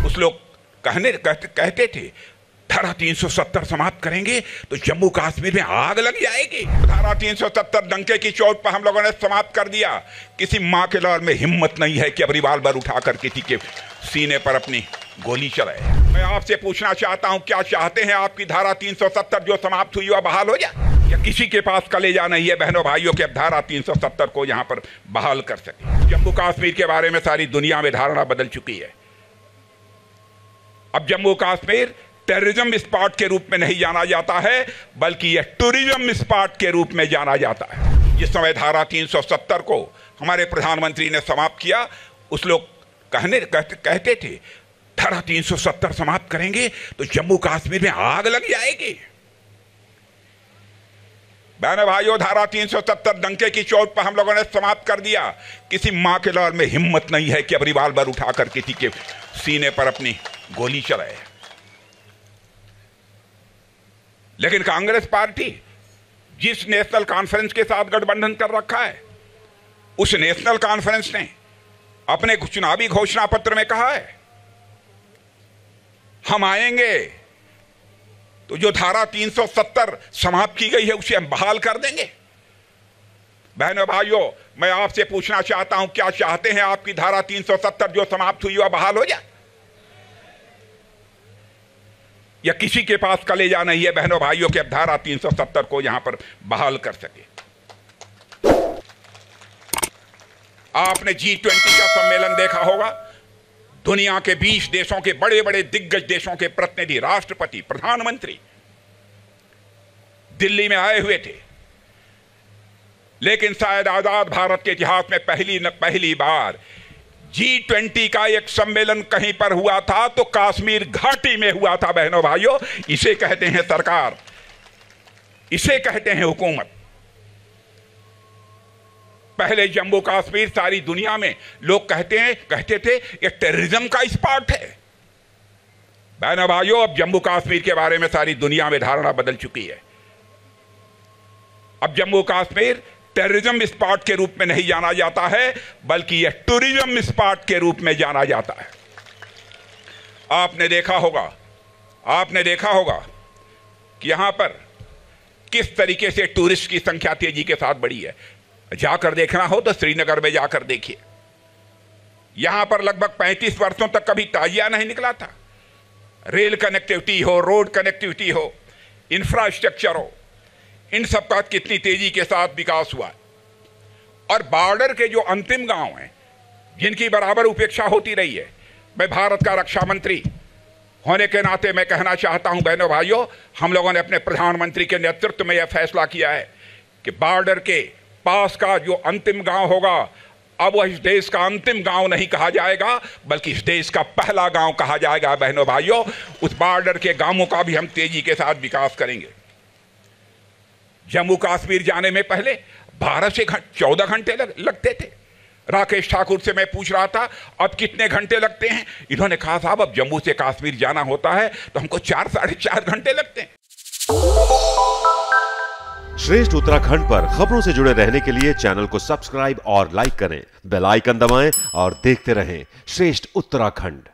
उस लोग कहते थे धारा 370 समाप्त करेंगे तो जम्मू कश्मीर में आग लग जाएगी। धारा 370 डंके की चोट पर हम लोगों ने समाप्त कर दिया। किसी मां के लाल में हिम्मत नहीं है कि अब रिवाल्वर उठाकर किसी के सीने पर अपनी गोली चलाए। मैं आपसे पूछना चाहता हूं, क्या चाहते हैं आपकी धारा 370 जो समाप्त हुई वह बहाल हो जाए, या किसी के पास कलेजा नहीं है बहनों भाइयों के अब धारा 370 को यहां पर बहाल कर सके। जम्मू कश्मीर के बारे में सारी दुनिया में धारणा बदल चुकी है। अब जम्मू कश्मीर टेररिज्म स्पॉट के रूप में नहीं जाना जाता है, बल्कि यह टूरिज्म स्पॉट के रूप में जाना जाता है। जिस समय धारा 370 को हमारे प्रधानमंत्री ने समाप्त किया, उस लोग कहते थे धारा 370 समाप्त करेंगे तो जम्मू कश्मीर में आग लग जाएगी। बहनों भाइयों, धारा 370 डंके की चोट पर हम लोगों ने समाप्त कर दिया। किसी मां के लाल में हिम्मत नहीं है कि अब रिवाल्वर उठाकर किसी के सीने पर अपनी गोली चलाए। लेकिन कांग्रेस पार्टी जिस नेशनल कॉन्फ्रेंस के साथ गठबंधन कर रखा है, उस नेशनल कॉन्फ्रेंस ने अपने चुनावी घोषणा पत्र में कहा है हम आएंगे तो जो धारा 370 समाप्त की गई है उसे हम बहाल कर देंगे। बहनों भाइयों, मैं आपसे पूछना चाहता हूं, क्या चाहते हैं आपकी धारा 370 जो समाप्त हुई वह बहाल हो जाए, या किसी के पास कलेजा नहीं है बहनों भाइयों के अब धारा 370 को यहां पर बहाल कर सके। आपने G20 का सम्मेलन देखा होगा। दुनिया के 20 देशों के बड़े बड़े दिग्गज देशों के प्रतिनिधि, राष्ट्रपति, प्रधानमंत्री दिल्ली में आए हुए थे। लेकिन शायद आजाद भारत के इतिहास में पहली बार G20 का एक सम्मेलन कहीं पर हुआ था तो कश्मीर घाटी में हुआ था। बहनों भाइयों, इसे कहते हैं सरकार, इसे कहते हैं हुकूमत। पहले जम्मू कश्मीर सारी दुनिया में लोग कहते थे ये टेररिज्म का स्पॉट है। बहनों भाइयों, अब जम्मू कश्मीर के बारे में सारी दुनिया में धारणा बदल चुकी है। अब जम्मू कश्मीर टेररिज्म स्पॉट के रूप में नहीं जाना जाता है, बल्कि यह टूरिज्म स्पॉट के रूप में जाना जाता है। आपने देखा होगा कि यहां पर किस तरीके से टूरिस्ट की संख्या तेजी के साथ बढ़ी है। जाकर देखना हो तो श्रीनगर में जाकर देखिए। यहां पर लगभग 35 वर्षों तक कभी ताजिया नहीं निकला था। रेल कनेक्टिविटी हो, रोड कनेक्टिविटी हो, इंफ्रास्ट्रक्चर हो, इन सब का कितनी तेजी के साथ विकास हुआ। और बॉर्डर के जो अंतिम गांव हैं जिनकी बराबर उपेक्षा होती रही है, मैं भारत का रक्षा मंत्री होने के नाते मैं कहना चाहता हूं बहनों भाइयों, हम लोगों ने अपने प्रधानमंत्री के नेतृत्व में यह फैसला किया है कि बॉर्डर के पास का जो अंतिम गांव होगा, अब वह इस देश का अंतिम गांव नहीं कहा जाएगा, बल्कि इस देश का पहला गांव कहा जाएगा। बहनों भाइयों, उस बॉर्डर के गांवों का भी हम तेजी के साथ विकास करेंगे। जम्मू कश्मीर जाने में पहले 12 से 14 घंटे लगते थे। राकेश ठाकुर से मैं पूछ रहा था अब कितने घंटे लगते हैं। इन्होंने कहा साहब अब जम्मू से कश्मीर जाना होता है तो हमको 4 साढ़े 4 घंटे लगते हैं। श्रेष्ठ उत्तराखंड पर खबरों से जुड़े रहने के लिए चैनल को सब्सक्राइब और लाइक करें, बेल आइकन दबाएं और देखते रहें श्रेष्ठ उत्तराखंड।